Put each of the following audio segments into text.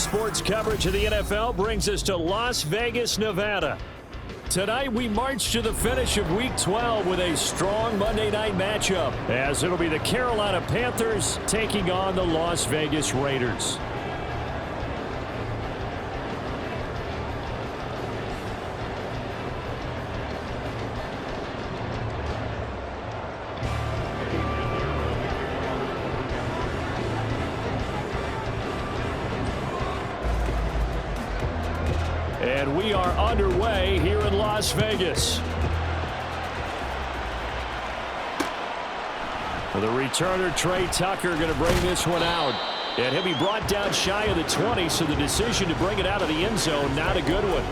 sports coverage of the NFL brings us to Las Vegas, Nevada. Tonight, we march to the finish of Week 12 with a strong Monday night matchup, as it'll be the Carolina Panthers taking on the Las Vegas Raiders. And we are underway here in Las Vegas. The returner, Trey Tucker, going to bring this one out. And he'll be brought down shy of the 20, so the decision to bring it out of the end zone, not a good one.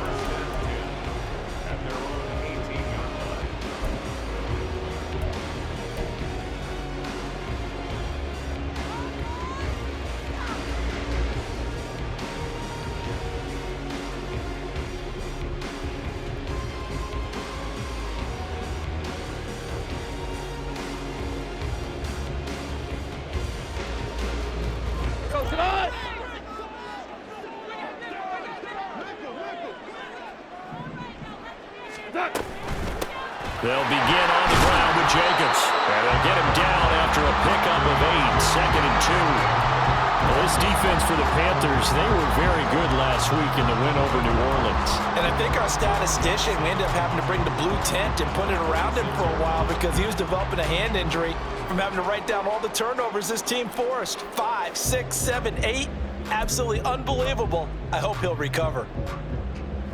They'll begin on the ground with Jacobs. And they'll get him down after a pickup of 8, 2nd and 2. Well, this defense for the Panthers, they were very good last week in the win over New Orleans. And I think our statistician, we ended up having to bring the blue tent and put it around him for a while because he was developing a hand injury from having to write down all the turnovers this team forced. 5, 6, 7, 8. Absolutely unbelievable. I hope he'll recover.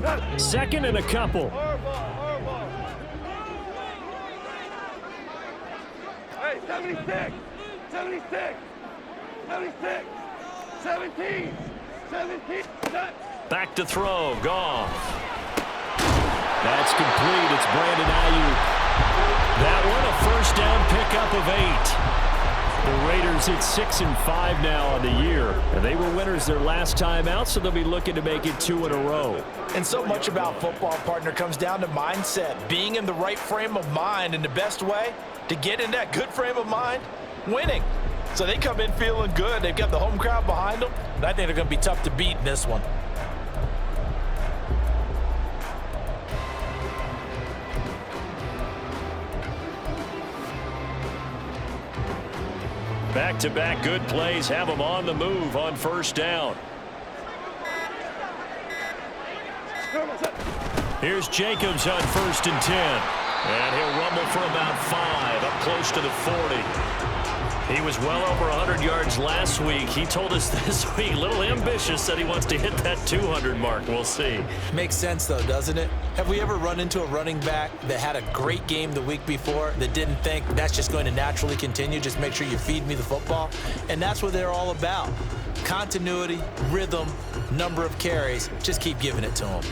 2nd and a couple. Hey, 76, 76, 76, 17, 17. Back to throw, Goff. That's complete. It's Brandon Ayuk. That one a first down pickup of 8. The Raiders at 6-5 now on the year. And they were winners their last time out, so they'll be looking to make it 2 in a row. And so much about football, partner, comes down to mindset. Being in the right frame of mind, and the best way to get in that good frame of mind, winning. So they come in feeling good. They've got the home crowd behind them. And I think they're going to be tough to beat in this one. Back-to-back good plays have them on the move on first down. Here's Jacobs on 1st and 10. And he'll rumble for about 5, up close to the 40. He was well over 100 yards last week. He told us this week, a little ambitious, that he wants to hit that 200 mark. We'll see. Makes sense, though, doesn't it? Have we ever run into a running back that had a great game the week before that didn't think that's just going to naturally continue? Just make sure you feed me the football. And that's what they're all about. Continuity, rhythm, number of carries. Just keep giving it to them.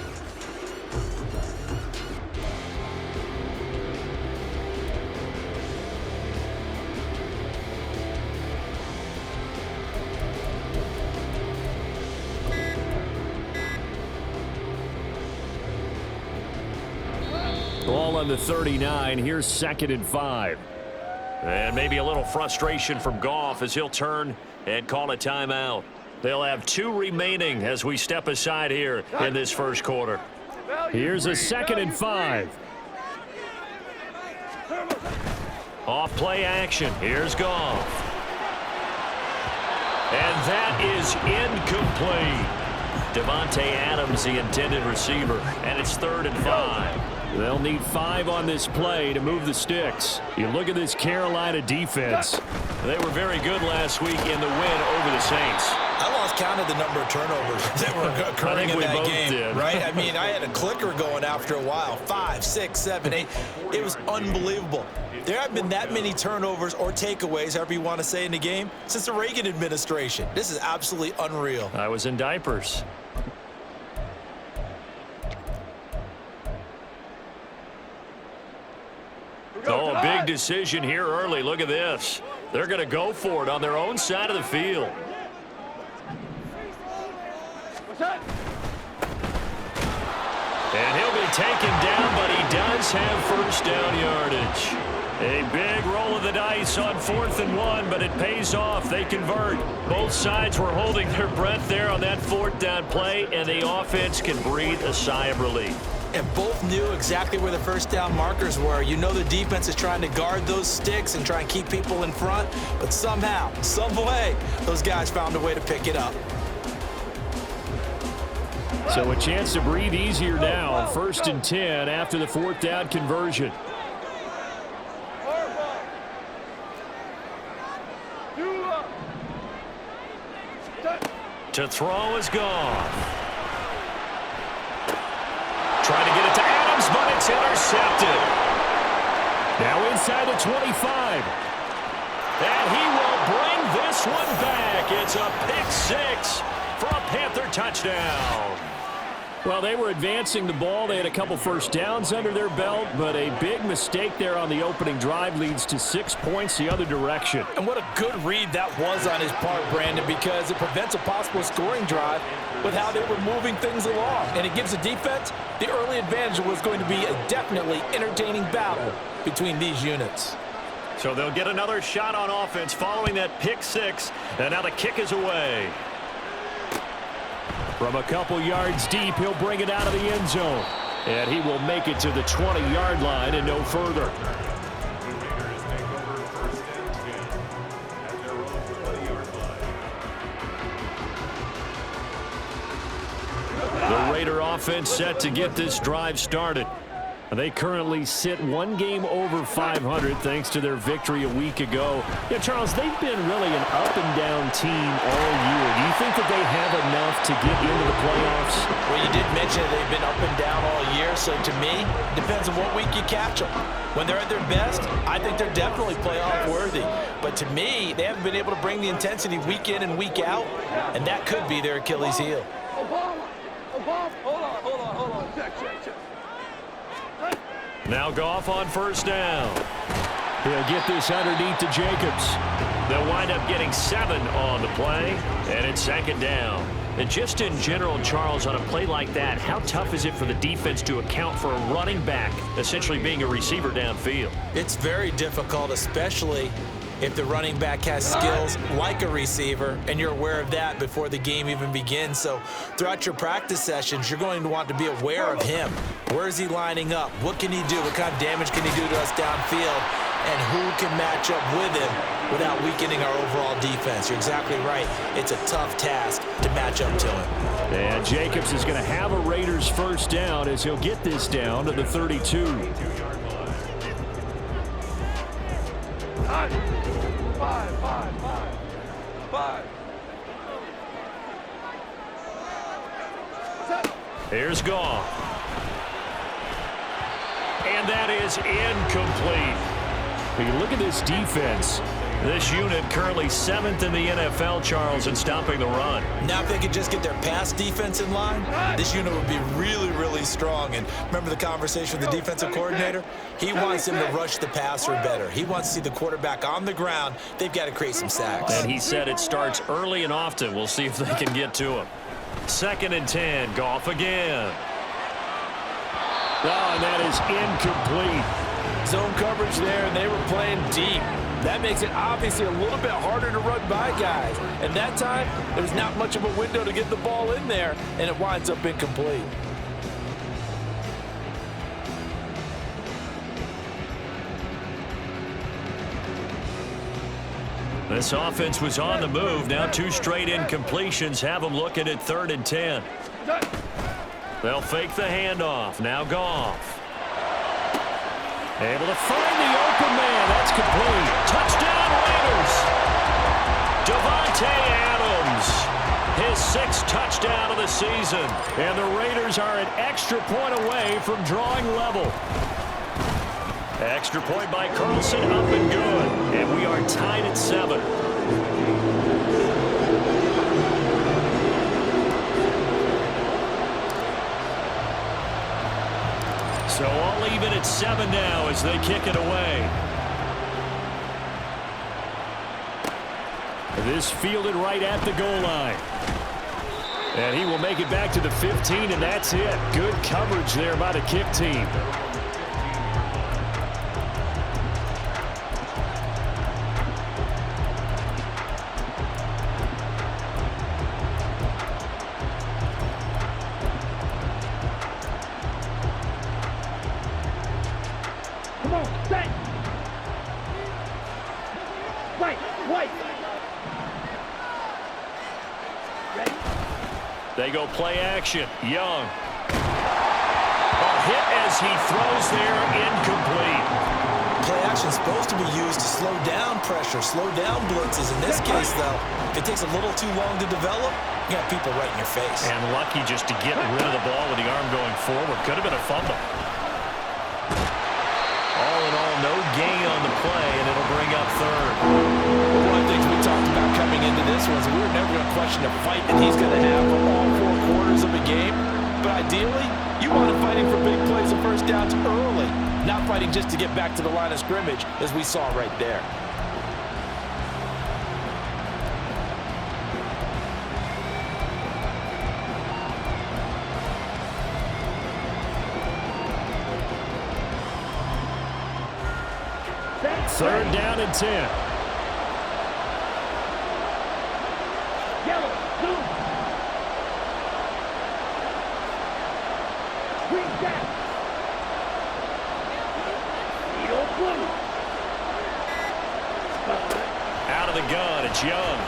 Ball on the 39. Here's 2nd and 5. And maybe a little frustration from Goff as he'll turn and call a timeout. They'll have 2 remaining as we step aside here in this first quarter. Here's a 2nd and 5. Off play action. Here's Goff. And that is incomplete. Devontae Adams, the intended receiver. And it's 3rd and 5. They'll need 5 on this play to move the sticks. You look at this Carolina defense. They were very good last week in the win over the Saints. I lost count of the number of turnovers that were occurring in that game, right? I mean, I had a clicker going after a while. 5, 6, 7, 8. It was unbelievable. There haven't been that many turnovers or takeaways, however you want to say, in the game since the Reagan administration. This is absolutely unreal. I was in diapers. Oh, a big decision here early. Look at this. They're going to go for it on their own side of the field. And he'll be taken down, but he does have first down yardage. A big roll of the dice on 4th and 1, but it pays off. They convert. Both sides were holding their breath there on that 4th down play, and the offense can breathe a sigh of relief. And both knew exactly where the first down markers were. You know the defense is trying to guard those sticks and try and keep people in front, but somehow, some way, those guys found a way to pick it up. So a chance to breathe easier now. 1st and 10 after the 4th down conversion. To throw is gone. Trying to get it to Adams, but it's intercepted. Now inside the 25. And he will bring this one back. It's a pick 6 for a Panther touchdown. Well, they were advancing the ball. They had a couple first downs under their belt, but a big mistake there on the opening drive leads to 6 points the other direction. And what a good read that was on his part, Brandon, because it prevents a possible scoring drive with how they were moving things along. And it gives the defense the early advantage. Was going to be a definitely entertaining battle between these units. So they'll get another shot on offense following that pick 6, and now the kick is away. From a couple yards deep, he'll bring it out of the end zone. And he will make it to the 20-yard line and no further. The Raider offense set to get this drive started. They currently sit one game over 500 thanks to their victory a week ago. Yeah, Charles, they've been really an up-and-down team all year. Do you think that they have enough to get into the playoffs? Well, you did mention they've been up and down all year, so to me, depends on what week you catch them. When they're at their best, I think they're definitely playoff worthy. But to me, they haven't been able to bring the intensity week in and week out, and that could be their Achilles heel. Hold on. Check. Now Goff on 1st down. He'll get this underneath to Jacobs. They'll wind up getting 7 on the play, and it's 2nd down. And just in general, Charles, on a play like that, how tough is it for the defense to account for a running back essentially being a receiver downfield? It's very difficult, especially if the running back has skills like a receiver, and you're aware of that before the game even begins. So throughout your practice sessions, you're going to want to be aware of him. Where is he lining up? What can he do? What kind of damage can he do to us downfield? And who can match up with him without weakening our overall defense? You're exactly right. It's a tough task to match up to him. And Jacobs is going to have a Raiders 1st down as he'll get this down to the 32. 5. Here's Goff. And that is incomplete. When you look at this defense, this unit currently 7th in the NFL, Charles, in stopping the run. Now if they could just get their pass defense in line, this unit would be really, really strong. And remember the conversation with the defensive coordinator? He wants him to rush the passer better. He wants to see the quarterback on the ground. They've got to create some sacks. And he said it starts early and often. We'll see if they can get to him. 2nd and 10, Goff again. Oh, and that is incomplete. Zone coverage there, and they were playing deep. That makes it obviously a little bit harder to run by guys. And that time, there's not much of a window to get the ball in there, and it winds up incomplete. This offense was on the move. Now 2 straight incompletions have them looking at 3rd and 10. They'll fake the handoff. Now Goff. Able to find the open man. That's complete. Touchdown Raiders. Devontae Adams. His 6th touchdown of the season. And the Raiders are an extra point away from drawing level. Extra point by Carlson, up and good. And we are tied at 7. So all even at 7 now as they kick it away. This fielded right at the goal line. And he will make it back to the 15, and that's it. Good coverage there by the kick team. Set. Right. White. Ready. They go play action. Young. A hit as he throws there, incomplete. Play action is supposed to be used to slow down pressure, slow down blitzes. In this case, though, if it takes a little too long to develop, you got people right in your face. And lucky just to get rid of the ball with the arm going forward. Could have been a fumble. All in all, no gain on the play, and it'll bring up third. One of the things we talked about coming into this was we were never going to question the fight that he's going to have for all 4 quarters of a game. But ideally, you want him fighting for big plays and first downs early, not fighting just to get back to the line of scrimmage, as we saw right there. Third down and 10. Yellow. Blue. Green. Jack. Yellow. Blue. Out of the gun, it's Young.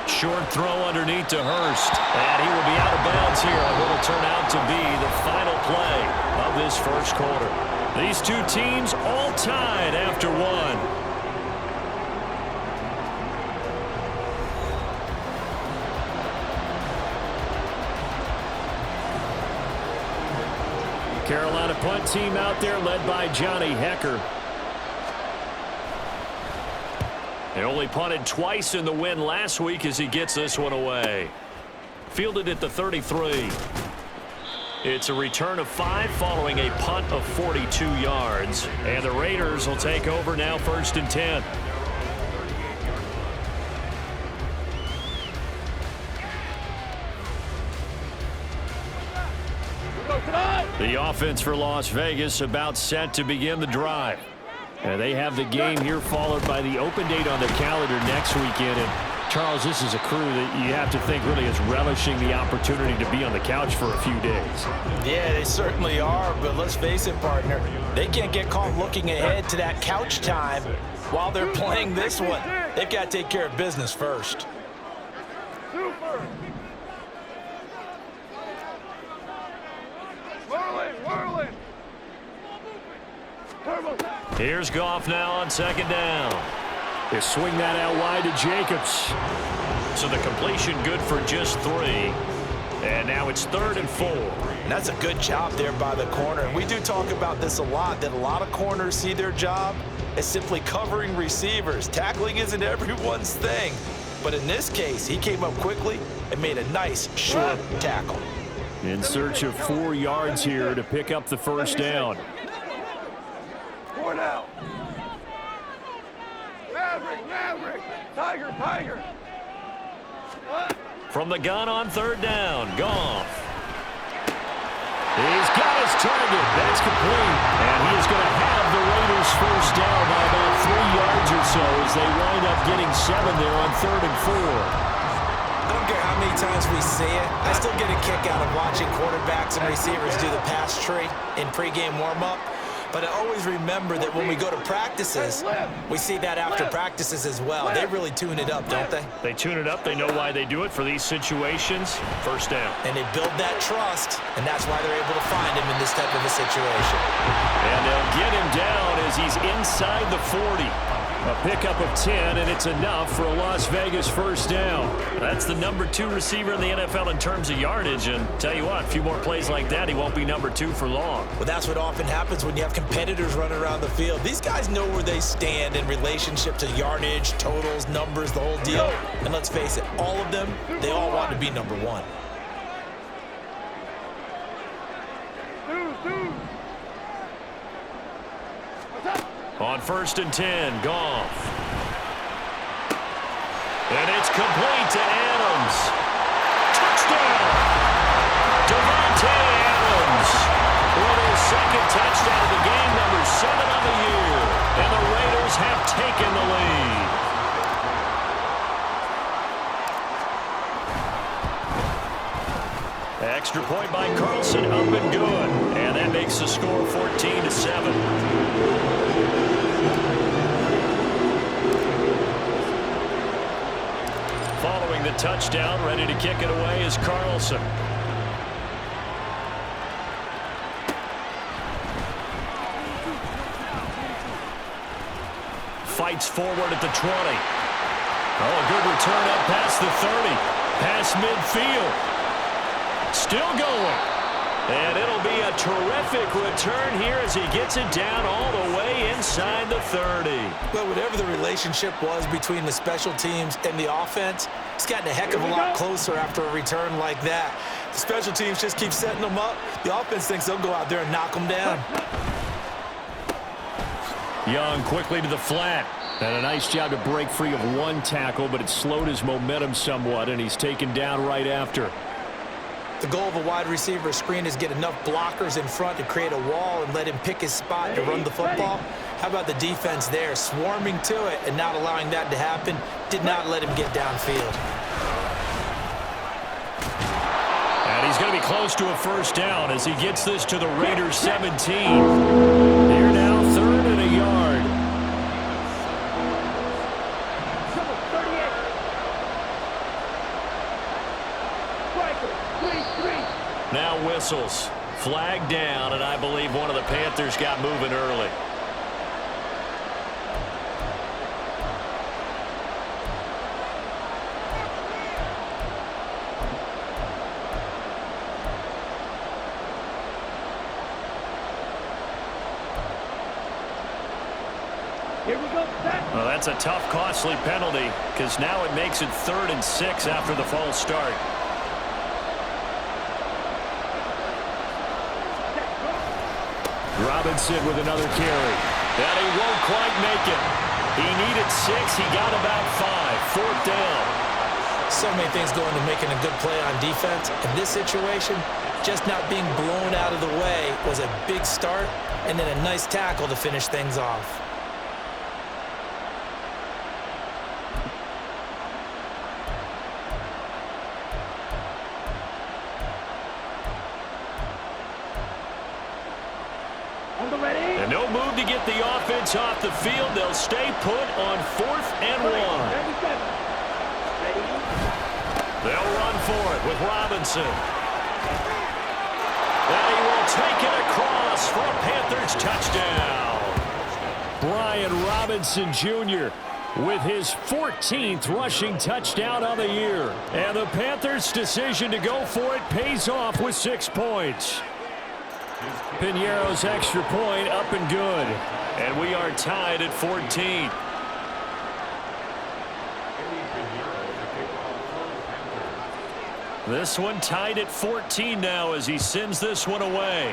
Short throw underneath to Hurst. And he will be out of bounds here on what will turn out to be the final play of this first quarter. These two teams all tied after one. Carolina punt team out there led by Johnny Hecker. They only punted twice in the win last week as he gets this one away. Fielded at the 33. It's a return of 5 following a punt of 42 yards. And the Raiders will take over now, 1st and 10. The offense for Las Vegas about set to begin the drive. And they have the game here followed by the open date on their calendar next weekend. And Charles, this is a crew that you have to think really is relishing the opportunity to be on the couch for a few days. Yeah, they certainly are, but let's face it, partner. They can't get caught looking ahead to that couch time while they're playing this one. They've got to take care of business first. Super. Whirling. Turbo. Here's Goff now on 2nd down. They swing that out wide to Jacobs. So the completion good for just 3. And now it's 3rd and 4. And that's a good job there by the corner. And we do talk about this a lot, that a lot of corners see their job as simply covering receivers. Tackling isn't everyone's thing. But in this case, he came up quickly and made a nice, short tackle. In search of 4 yards here to pick up the first down. 4 now. Maverick. Tiger. From the gun on 3rd down, Goff. He's got his target. That's complete. And he is going to have the Raiders first down by about 3 yards or so as they wind up getting 7 there on 3rd and 4. I don't care how many times we see it. I still get a kick out of watching quarterbacks and receivers do the pass tree in pregame warm-up. But I always remember that when we go to practices, we see that after practices as well. They really tune it up, don't they? They tune it up. They know why they do it for these situations. First down. And they build that trust, and that's why they're able to find him in this type of a situation. And they'll get him down as he's inside the 40. A pickup of 10, and it's enough for a Las Vegas first down. That's the number 2 receiver in the NFL in terms of yardage. And tell you what, a few more plays like that, he won't be number 2 for long. Well, that's what often happens when you have competitors running around the field. These guys know where they stand in relationship to yardage, totals, numbers, the whole deal. And let's face it, all of them, they all want to be number 1. On 1st and 10, Goff. And it's complete to Adams. Touchdown! Devontae Adams with his 2nd touchdown of the game, number 7 on the year. And the Raiders have taken the lead. Extra point by Carlson, up and good. And that makes the score 14-7. Following the touchdown, ready to kick it away is Carlson. Fights forward at the 20. Oh, a good return up past the 30. Past midfield. Still going. And it'll be a terrific return here as he gets it down all the way inside the 30. Well, whatever the relationship was between the special teams and the offense, it's gotten a heck of a lot closer after a return like that. The special teams just keep setting them up. The offense thinks they'll go out there and knock them down. Young quickly to the flat. And a nice job to break free of one tackle, but it slowed his momentum somewhat, and he's taken down right after. The goal of a wide receiver screen is get enough blockers in front to create a wall and let him pick his spot to run the football. How about the defense there, swarming to it and not allowing that to happen? Did not let him get downfield. And he's going to be close to a first down as he gets this to the Raiders 17. They're now 3rd and a yard. Now whistles. Flag down, and I believe one of the Panthers got moving early. Here we go. Well, that's a tough, costly penalty because now it makes it 3rd and 6 after the false start. Robinson with another carry. And he won't quite make it. He needed 6. He got about 5. 4th down. So many things go into making a good play on defense. In this situation, just not being blown out of the way was a big start, and then a nice tackle to finish things off. And no move to get the offense off the field. They'll stay put on 4th and 1. They'll run for it with Robinson. And he will take it across for a Panthers touchdown. Brian Robinson Jr. with his 14th rushing touchdown of the year. And the Panthers' decision to go for it pays off with 6 points. Piñeiro's extra point up and good. And we are tied at 14. This one tied at 14 now as he sends this one away.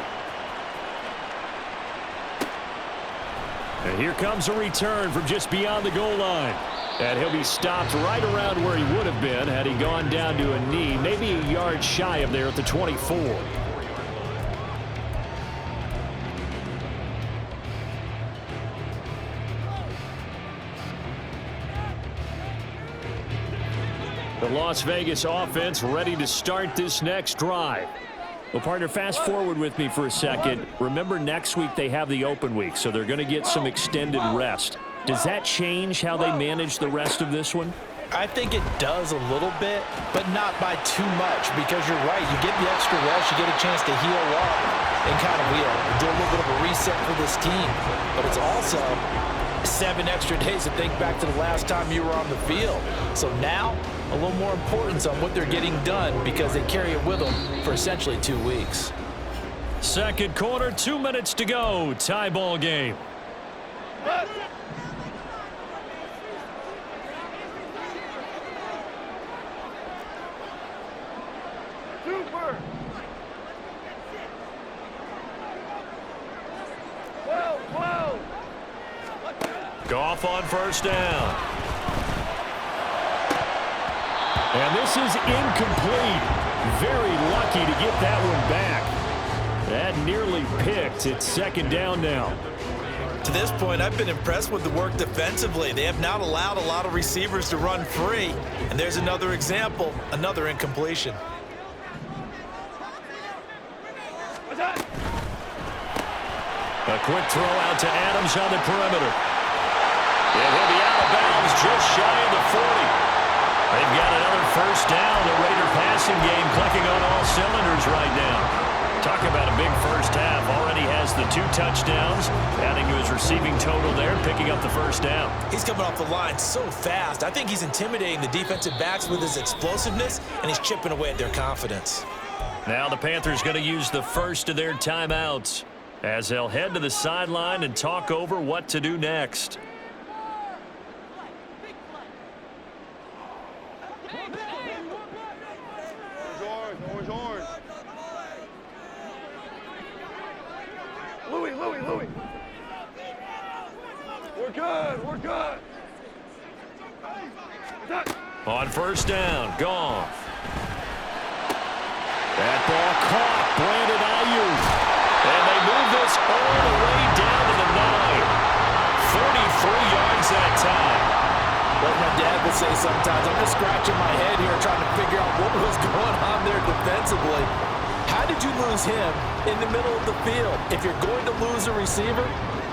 And here comes a return from just beyond the goal line. And he'll be stopped right around where he would have been had he gone down to a knee, maybe a yard shy of there at the 24. The Las Vegas offense ready to start this next drive. Well, partner, fast forward with me for a second. Remember, next week they have the open week, so they're going to get some extended rest. Does that change how they manage the rest of this one? I think it does a little bit, but not by too much, because you're right. You get the extra rest, you get a chance to heal up and kind of do a little bit of a reset for this team. But it's also 7 extra days to think back to the last time you were on the field. So now, a little more importance on what they're getting done because they carry it with them for essentially 2 weeks. Second quarter, 2 minutes to go. Tie ball game. Super. 12. Goff on first down. And this is incomplete. Very lucky to get that one back. That nearly picked. It's second down now. To this point, I've been impressed with the work defensively. They have not allowed a lot of receivers to run free. And there's another example, another incompletion. A quick throw out to Adams on the perimeter. And he'll be out of bounds just shy of the 40. They've got another first down. The Raider passing game clicking on all cylinders right now. Talk about a big first half. Already has the 2 touchdowns, adding to his receiving total there, picking up the first down. He's coming off the line so fast. I think he's intimidating the defensive backs with his explosiveness, and he's chipping away at their confidence. Now the Panthers going to use the first of their timeouts as they'll head to the sideline and talk over what to do next. Louie. We're good. On first down, Goff. That ball caught, Brandon ALOOO. And they move this all the way down to the 9. 33 yards that time. Like my dad would say sometimes, I'm just scratching my head here trying to figure out what was going on there defensively. How did you lose him in the middle of the field? If you're going to lose a receiver,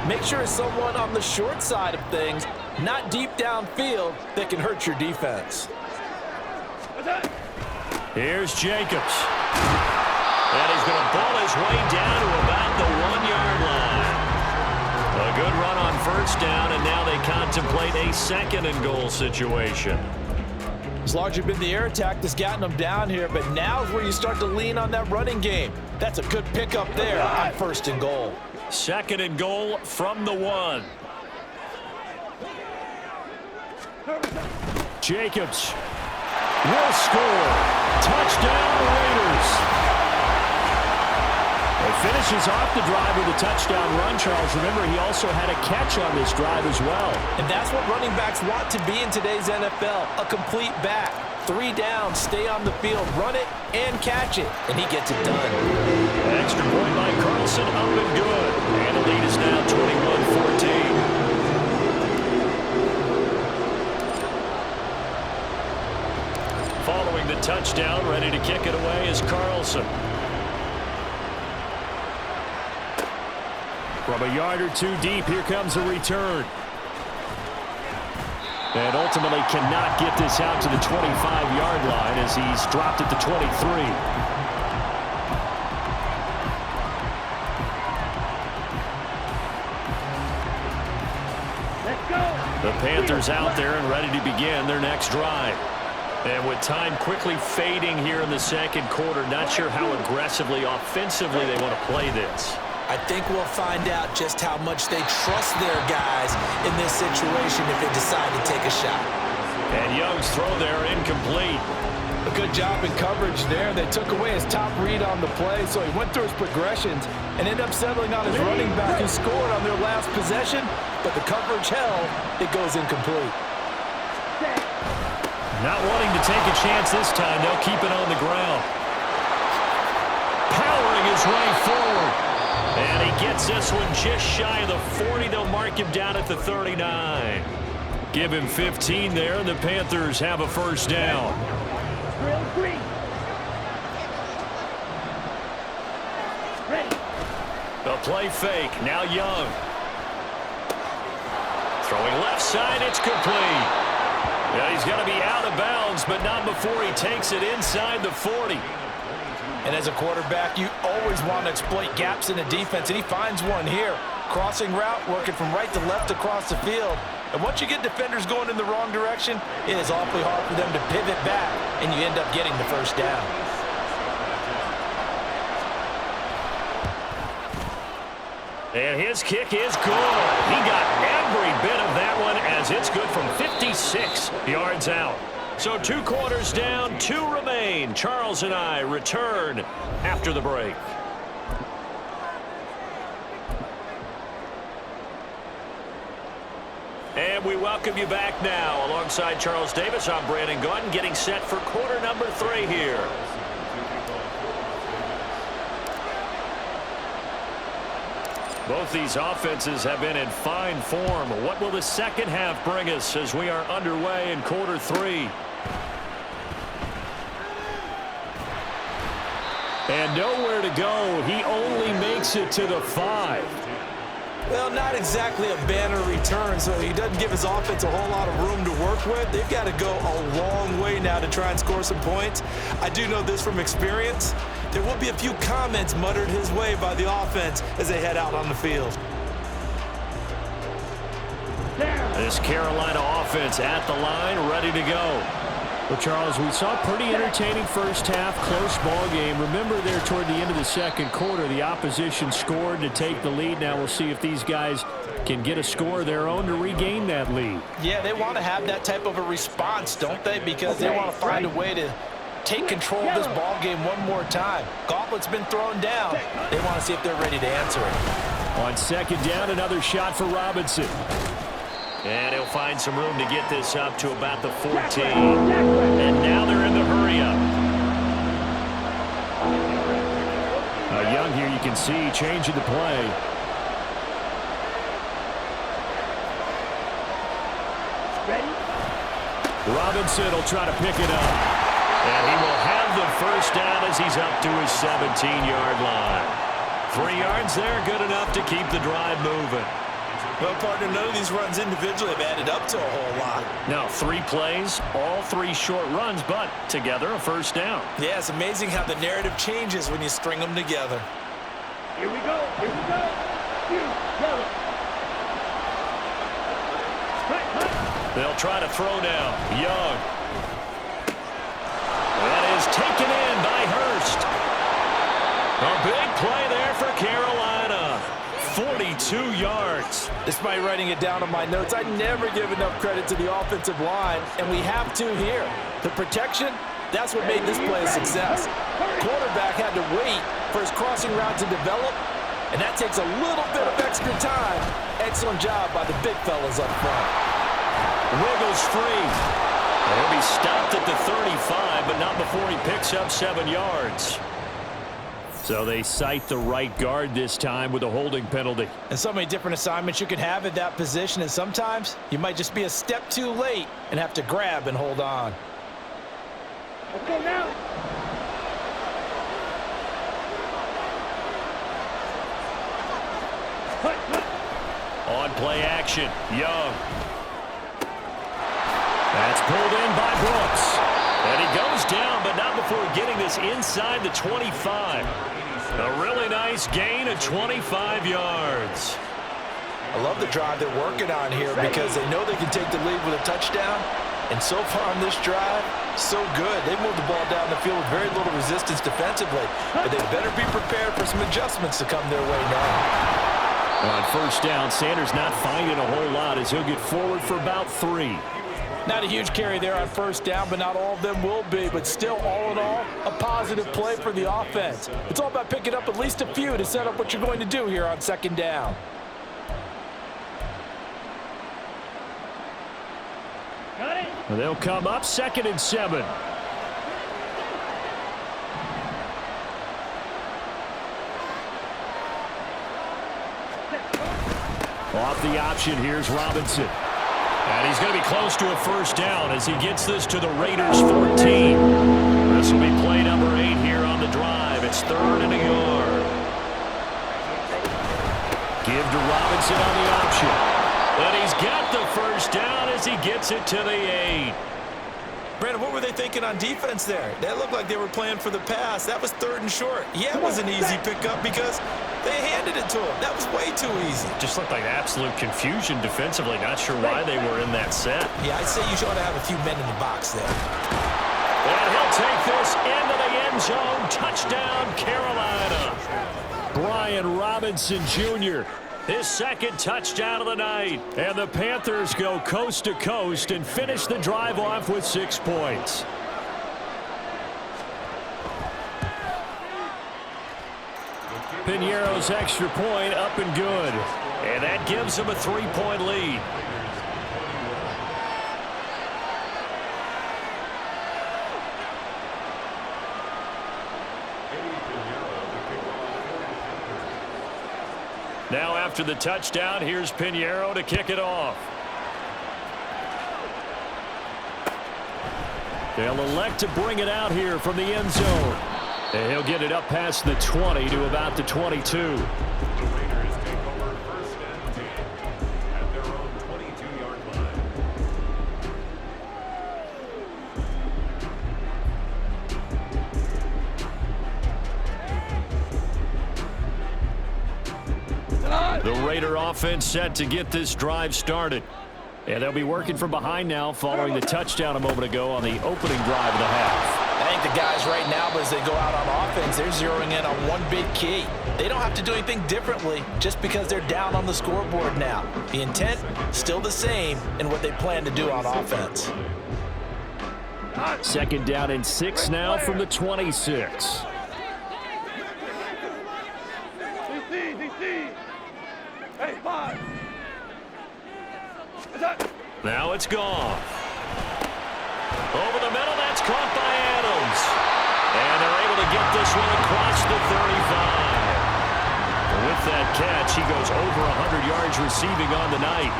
make sure it's someone on the short side of things, not deep downfield, that can hurt your defense. Here's Jacobs. And he's going to ball his way down to about the 1-yard line. A good run on first down, and now they contemplate a 2nd and goal situation. It's largely been the air attack that's gotten them down here, but now is where you start to lean on that running game. That's a good pickup there on 1st and goal. 2nd and goal from the 1. Jacobs will score. Touchdown, Raiders. He finishes off the drive with a touchdown run, Charles. Remember, he also had a catch on this drive as well. And that's what running backs want to be in today's NFL, a complete back. 3 downs, stay on the field, run it, and catch it. And he gets it done. An extra point by Carlson, up and good. And the lead is now 21-14. Following the touchdown, ready to kick it away is Carlson. From a yard or 2 deep, here comes a return. And ultimately cannot get this out to the 25-yard line as he's dropped at the 23. Let's go. The Panthers out there and ready to begin their next drive. And with time quickly fading here in the 2nd quarter, not sure how aggressively, offensively they want to play this. I think we'll find out just how much they trust their guys in this situation if they decide to take a shot. And Young's throw there incomplete. A good job in coverage there. They took away his top read on the play, so he went through his progressions and ended up settling on his running back who scored on their last possession, but the coverage held. It goes incomplete. Not wanting to take a chance this time, they'll keep it on the ground. Powering his way forward. And he gets this one just shy of the 40. They'll mark him down at the 39. Give him 15 there, and the Panthers have a first down. The play fake. Now Young. Throwing left side. It's complete. Yeah, he's going to be out of bounds, but not before he takes it inside the 40. And as a quarterback, you always want to exploit gaps in the defense, and he finds one here. Crossing route, working from right to left across the field. And once you get defenders going in the wrong direction, it is awfully hard for them to pivot back, and you end up getting the first down. And his kick is good. He got every bit of that one as it's good from 56 yards out. So 2 quarters down, 2 remain. Charles and I return after the break. And we welcome you back now. Alongside Charles Davis, I'm Brandon Gaudin, getting set for quarter number 3 here. Both these offenses have been in fine form. What will the second half bring us as we are underway in quarter 3? And nowhere to go. He only makes it to the 5. Well, not exactly a banner return, so he doesn't give his offense a whole lot of room to work with. They've got to go a long way now to try and score some points. I do know this from experience. There will be a few comments muttered his way by the offense as they head out on the field. This Carolina offense at the line, ready to go. Well, Charles, we saw a pretty entertaining first half, close ball game. Remember there toward the end of the second quarter, the opposition scored to take the lead. Now we'll see if these guys can get a score of their own to regain that lead. Yeah, they want to have that type of a response, don't they? Because they want to find a way to take control of this ball game one more time. Gauntlet's been thrown down. They want to see if they're ready to answer it. On second down, another shot for Robinson. And he'll find some room to get this up to about the 14. And now they're in the hurry-up. Young here, you can see, changing the play. Robinson will try to pick it up. And he will have the first down as he's up to his 17-yard line. 3 yards there, good enough to keep the drive moving. Well, partner, none of these runs individually have added up to a whole lot. Now, 3 plays, all 3 short runs, but together a first down. Yeah, it's amazing how the narrative changes when you string them together. Here we go. Here we go. They'll try to throw now. Young. That is taken in by Hurst. A big play there for Carolina. 42 yards. Despite writing it down on my notes, I never give enough credit to the offensive line, and we have to here. The protection, that's what made this play a success. Quarterback had to wait for his crossing route to develop, and that takes a little bit of extra time. Excellent job by the big fellas up front. Wiggles free. He'll be stopped at the 35, but not before he picks up 7 yards. So they cite the right guard this time with a holding penalty. And so many different assignments you can have at that position, and sometimes you might just be a step too late and have to grab and hold on. Let's go now. On play action, Young. That's pulled in by Brooks. And he goes down, but not before getting this inside the 25. A really nice gain of 25 yards. I love the drive they're working on here because they know they can take the lead with a touchdown. And so far on this drive, so good. They moved the ball down the field with very little resistance defensively. But they better be prepared for some adjustments to come their way now. On first down, Sanders not finding a whole lot as he'll get forward for about 3. Not a huge carry there on first down, but not all of them will be. But still, all in all, a positive play for the offense. It's all about picking up at least a few to set up what you're going to do here on second down. Got it. And they'll come up 2nd and 7. Off the option, here's Robinson. And he's going to be close to a first down as he gets this to the Raiders' 14. This will be play number 8 here on the drive. It's 3rd and a yard. Give to Robinson on the option. And he's got the first down as he gets it to the 8. Brandon, what were they thinking on defense there? They looked like they were playing for the pass. That was 3rd and short. Yeah, it was an easy pickup because they handed it to him. That was way too easy. Just looked like absolute confusion defensively. Not sure why they were in that set. Yeah, I'd say you ought to have a few men in the box there. And he'll take this into the end zone. Touchdown, Carolina. Brian Robinson Jr., his 2nd touchdown of the night. And the Panthers go coast to coast and finish the drive off with 6 points. Piñeiro's extra point up and good. And that gives them a 3-point lead. Now after the touchdown, here's Piñeiro to kick it off. They'll elect to bring it out here from the end zone. And he'll get it up past the 20 to about the 22. The Raiders take over 1st and 10 at their own 22-yard line. The Raider offense set to get this drive started. And they'll be working from behind now following the touchdown a moment ago on the opening drive of the half. I think the guys right now, as they go out on offense, they're zeroing in on one big key. They don't have to do anything differently just because they're down on the scoreboard now. The intent, still the same in what they plan to do on offense. 2nd down and 6 now from the 26. DC. Hey, 5. Now it's gone. Over the middle, that's caught by Adams. And they're able to get this one across the 35. With that catch, he goes over 100 yards receiving on the night.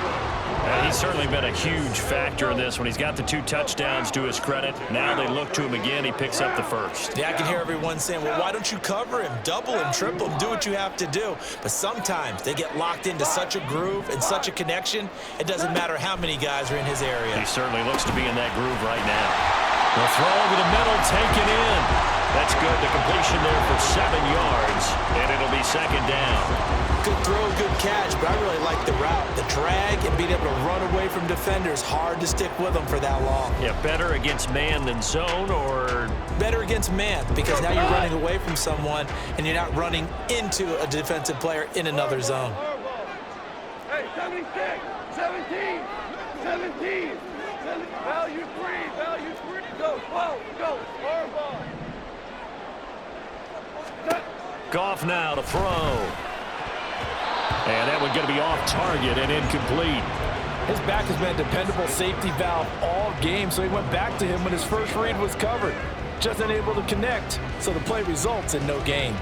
He's certainly been a huge factor in this one. He's got the 2 touchdowns to his credit. Now they look to him again. He picks up the 1st. Yeah, I can hear everyone saying, well, why don't you cover him, double him, triple him, do what you have to do. But sometimes they get locked into such a groove and such a connection, it doesn't matter how many guys are in his area. He certainly looks to be in that groove right now. The throw over the middle, taken in. That's good. The completion there for 7 yards, and it'll be 2nd down. Good throw, good catch, but I really like the route. The drag and being able to run away from defenders, hard to stick with them for that long. Yeah, better against man than zone, or? Better against man, because now you're running away from someone and you're not running into a defensive player in another zone. Hey, 76, 17. Value free. Go, Harbaugh. Goff now to throw. And that one going to be off target and incomplete. His back has been a dependable safety valve all game, so he went back to him when his first read was covered. Just unable to connect, so the play results in no gain.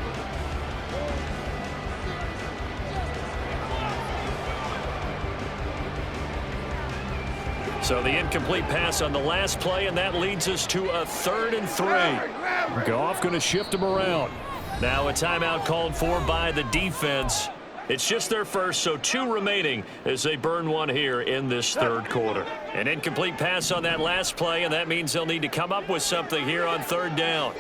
So the incomplete pass on the last play, and that leads us to a 3rd and 3. Goff going to shift him around. Now a timeout called for by the defense. It's just their first, so 2 remaining as they burn one here in this 3rd quarter. An incomplete pass on that last play, and that means they'll need to come up with something here on 3rd down.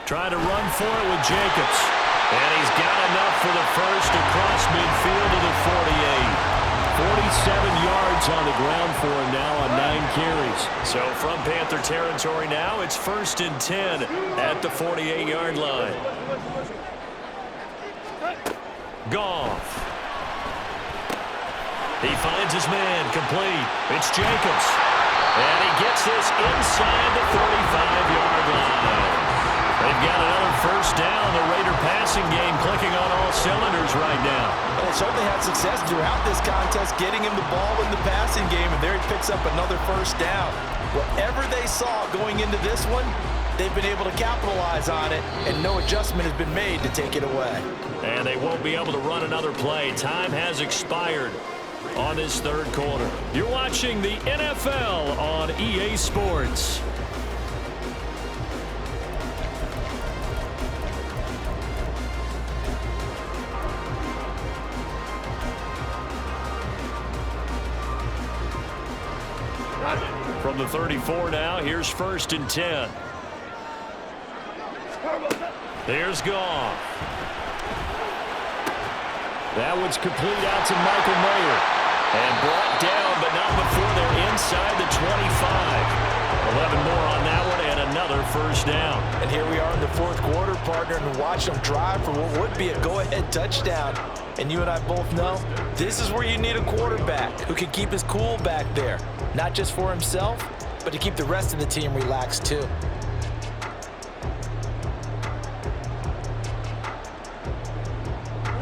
Trying to run for it with Jacobs. And he's got enough for the first across midfield to the 48. 47 yards on the ground for him now on 9 carries. So from Panther territory now, it's 1st and 10 at the 48-yard line. Goff. He finds his man, complete. It's Jacobs. And he gets this inside the 35-yard line. They've got another 1st down. The Raider passing game clicking on all cylinders right now. Well, they certainly had success throughout this contest, getting him the ball in the passing game, and there he picks up another 1st down. Whatever they saw going into this one, they've been able to capitalize on it, and no adjustment has been made to take it away. And they won't be able to run another play. Time has expired on this 3rd quarter. You're watching the NFL on EA Sports. From the 34 now, here's 1st and 10. There's Goff. That one's complete out to Michael Mayer. And brought down, but not before they're inside the 25. 11 more on that one, and another 1st down. And here we are in the 4th quarter, partner, and watch them drive for what would be a go-ahead touchdown. And you and I both know this is where you need a quarterback who can keep his cool back there. Not just for himself, but to keep the rest of the team relaxed too.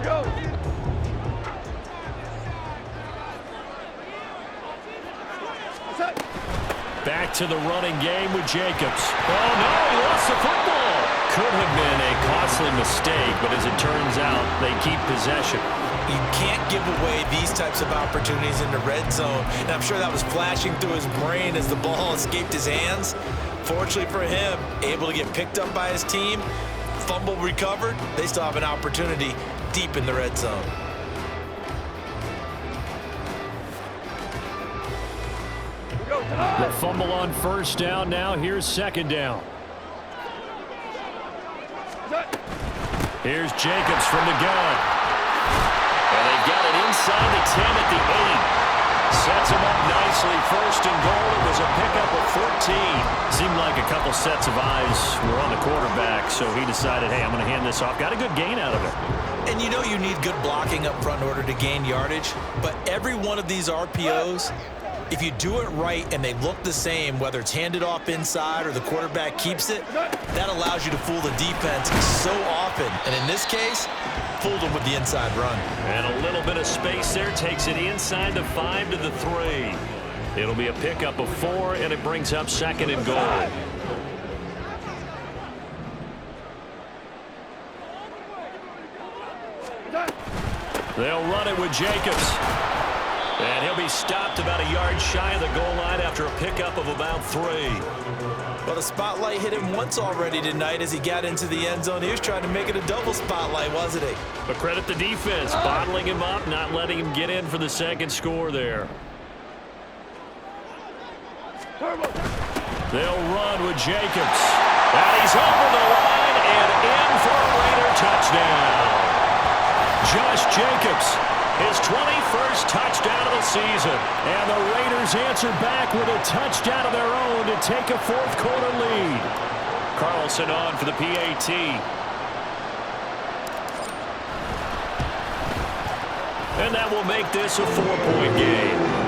Go. Back to the running game with Jacobs. Oh, no, he lost the football. Could have been a costly mistake, but as it turns out, they keep possession. You can't give away these types of opportunities in the red zone, and I'm sure that was flashing through his brain as the ball escaped his hands. Fortunately for him, able to get picked up by his team, fumble recovered. They still have an opportunity deep in the red zone. The fumble on first down now. Here's second down. Here's Jacobs from the gun. And they've got it inside the 10 at the 8. Sets him up nicely. First and goal. It was a pickup of 14. Seemed like a couple sets of eyes were on the quarterback, so he decided, hey, I'm going to hand this off. Got a good gain out of it. And you know you need good blocking up front in order to gain yardage, but every one of these RPOs, if you do it right and they look the same, whether it's handed off inside or the quarterback keeps it, that allows you to fool the defense so often. And in this case, fooled them with the inside run. And a little bit of space there takes it inside the 5 to the 3. It'll be a pickup of 4, and it brings up second and goal. They'll run it with Jacobs. And he'll be stopped about a yard shy of the goal line after a pickup of about 3. Well, the spotlight hit him once already tonight as he got into the end zone. He was trying to make it a double spotlight, wasn't he? But credit the defense, bottling him up, not letting him get in for the second score there. They'll run with Jacobs. And he's over the line and in for a Raider touchdown. Josh Jacobs, his 21st touchdown of the season. And the Raiders answer back with a touchdown of their own to take a fourth-quarter lead. Carlson on for the PAT. And that will make this a 4-point game.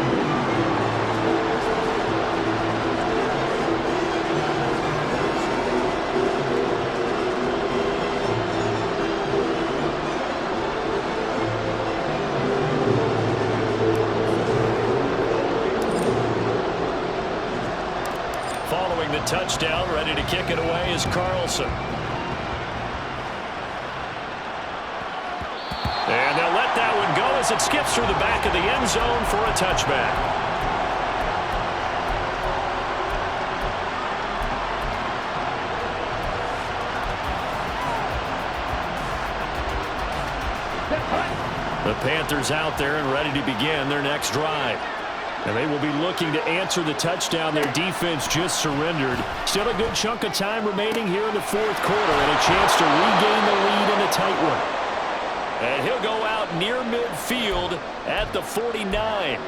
Touchdown, ready to kick it away is Carlson. And they'll let that one go as it skips through the back of the end zone for a touchback. The Panthers out there and ready to begin their next drive. And they will be looking to answer the touchdown their defense just surrendered. Still a good chunk of time remaining here in the fourth quarter and a chance to regain the lead in a tight one. And he'll go out near midfield at the 49.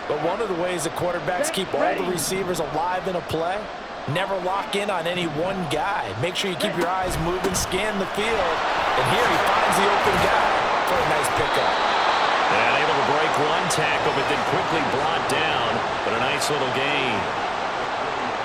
But one of the ways the quarterbacks keep all the receivers alive in a play, never lock in on any one guy. Make sure you keep your eyes moving, scan the field. And here he finds the open guy for a nice pickup. And able to break one tackle, but then quickly brought down. But a nice little gain.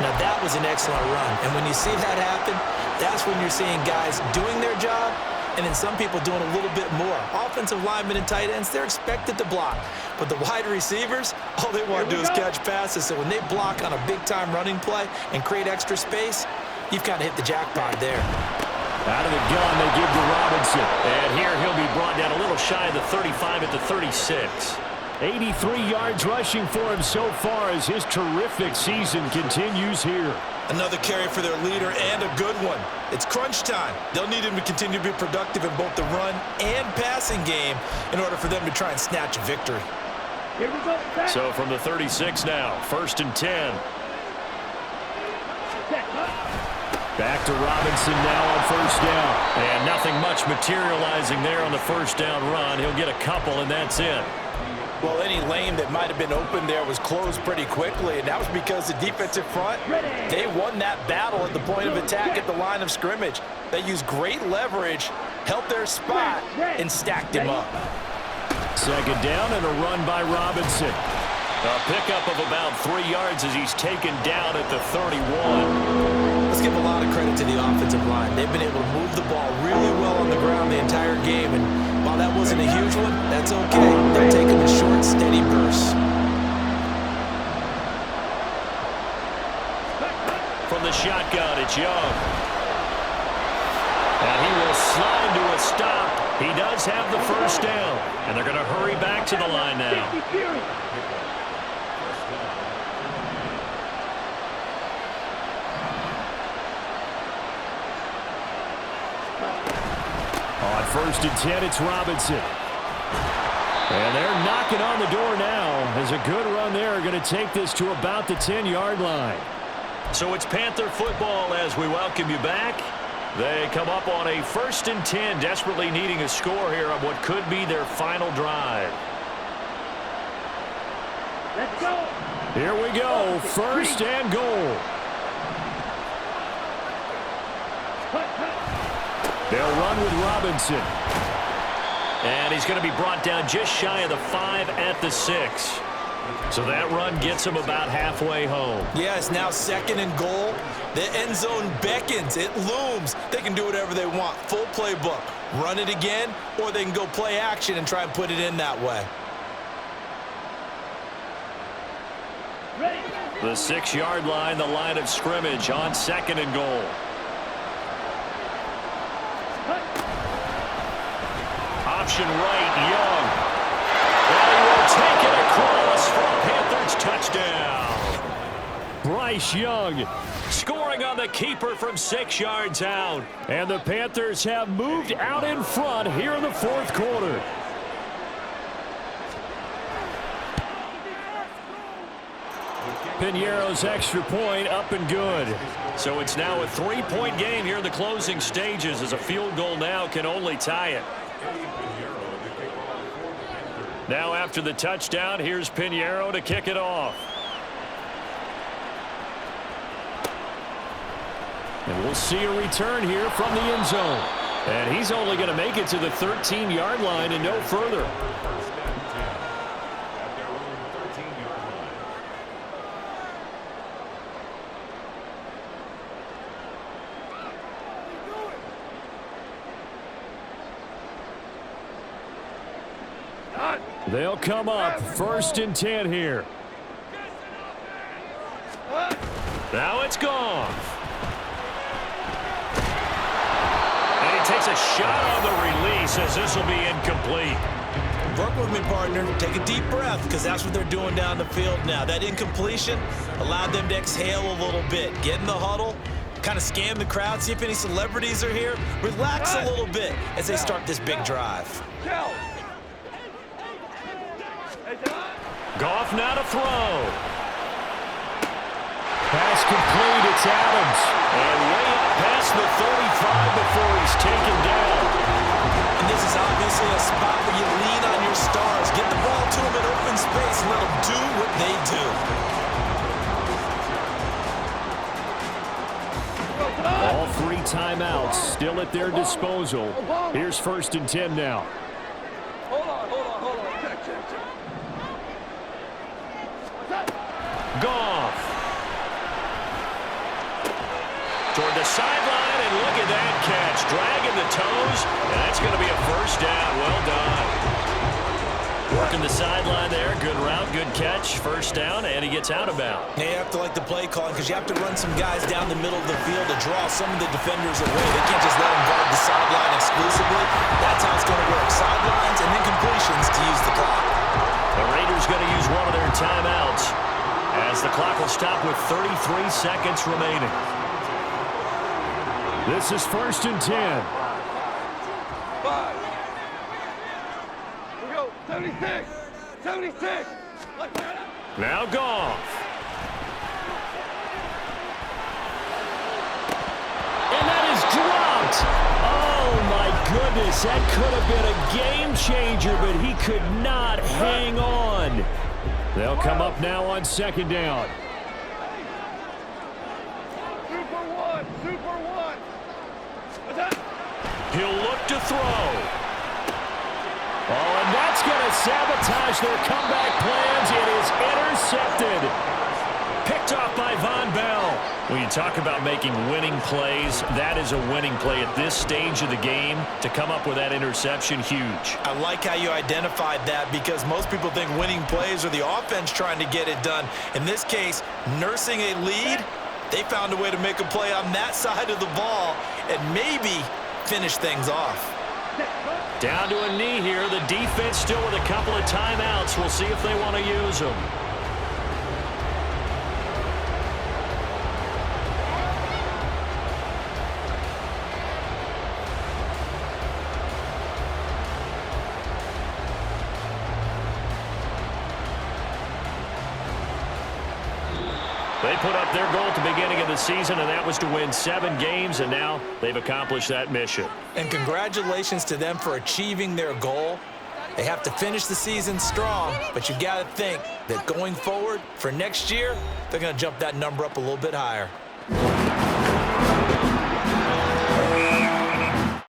Now that was an excellent run. And when you see that happen, that's when you're seeing guys doing their job and then some people doing a little bit more. Offensive linemen and tight ends, they're expected to block. But the wide receivers, all they want to do is catch passes. So when they block on a big-time running play and create extra space, you've kind of hit the jackpot there. Out of the gun, they give to Robinson. And here he'll be brought down a little shy of the 35 at the 36. 83 yards rushing for him so far as his terrific season continues here. Another carry for their leader and a good one. It's crunch time. They'll need him to continue to be productive in both the run and passing game in order for them to try and snatch a victory. Here we go. So from the 36 now, 1st and 10. Back to Robinson now on first down. And nothing much materializing there on the first down run. He'll get a couple, and that's it. Well, any lane that might have been open there was closed pretty quickly, and that was because the defensive front, they won that battle at the point of attack at the line of scrimmage. They used great leverage, held their spot, and stacked him up. Second down and a run by Robinson. A pickup of about 3 yards as he's taken down at the 31. Let's give a lot of credit to the offensive line. They've been able to move the ball really well on the ground the entire game. And while that wasn't a huge one, that's okay. They're taking the short, steady bursts. From the shotgun, it's Young. And he will have the first down, and they're going to hurry back to the line now. On 1st and 10, it's Robinson. And they're knocking on the door now as a good run there going to take this to about the 10-yard line. So it's Panther football as we welcome you back. They come up on a 1st and 10, desperately needing a score here on what could be their final drive. Let's go. Here we go, 1st and goal. They'll run with Robinson. And he's going to be brought down just shy of the 5 at the 6. So that run gets him about halfway home. Yeah, it's now 2nd and goal. The end zone beckons. It looms. They can do whatever they want. Full playbook. Run it again, or they can go play action and try and put it in that way. The 6-yard line, the line of scrimmage on 2nd and goal. Option right, Young. And he will take it across for a Panthers touchdown. Bryce Young scoring on the keeper from 6 yards out. And the Panthers have moved out in front here in the 4th quarter. Piñeiro's extra point up and good. So it's now a 3-point game here in the closing stages as a field goal now can only tie it. Now after the touchdown, here's Piñeiro to kick it off. And we'll see a return here from the end zone. And he's only going to make it to the 13-yard line and no further. They'll come up 1st and 10 here. Now it's gone. And he takes a shot on the release as this will be incomplete. Work with me, partner. Take a deep breath because that's what they're doing down the field now. That incompletion allowed them to exhale a little bit. Get in the huddle, kind of scan the crowd, see if any celebrities are here. Relax a little bit as they start this big drive. Goff now to throw. Pass complete, it's Adams. And way up past the 35 before he's taken down. And this is obviously a spot where you lean on your stars. Get the ball to them in open space and let them do what they do. All 3 timeouts still at their disposal. Here's 1st and 10 now. Hold on. Check. Goff. Toward the sideline, and look at that catch. Dragging the toes, and that's going to be a 1st down. Well done. Working the sideline there. Good route, good catch. 1st down, and he gets out of bounds. Now you have to like the play calling because you have to run some guys down the middle of the field to draw some of the defenders away. They can't just let them guard the sideline exclusively. That's how it's going to work. Sidelines and then completions to use the clock. The Raiders going to use one of their timeouts as the clock will stop with 33 seconds remaining. This is 1st and 10. 5. We go. 76. 76. Now Goff. And that is dropped. Oh, my goodness. That could have been a game changer, but he could not hang on. They'll come up now on 2nd down. Super one. He'll look to throw. Oh, and that's going to sabotage their comeback plans. It is intercepted. Picked off by Von Bell. When you talk about making winning plays, that is a winning play at this stage of the game. To come up with that interception, huge. I like how you identified that because most people think winning plays are the offense trying to get it done. In this case, nursing a lead, they found a way to make a play on that side of the ball and maybe finish things off. Down to a knee here. The defense still with a couple of timeouts. We'll see if they want to use them. They put up their goal at the beginning of the season, and that was to win 7 games, and now they've accomplished that mission. And congratulations to them for achieving their goal. They have to finish the season strong, but you got to think that going forward for next year, they're going to jump that number up a little bit higher.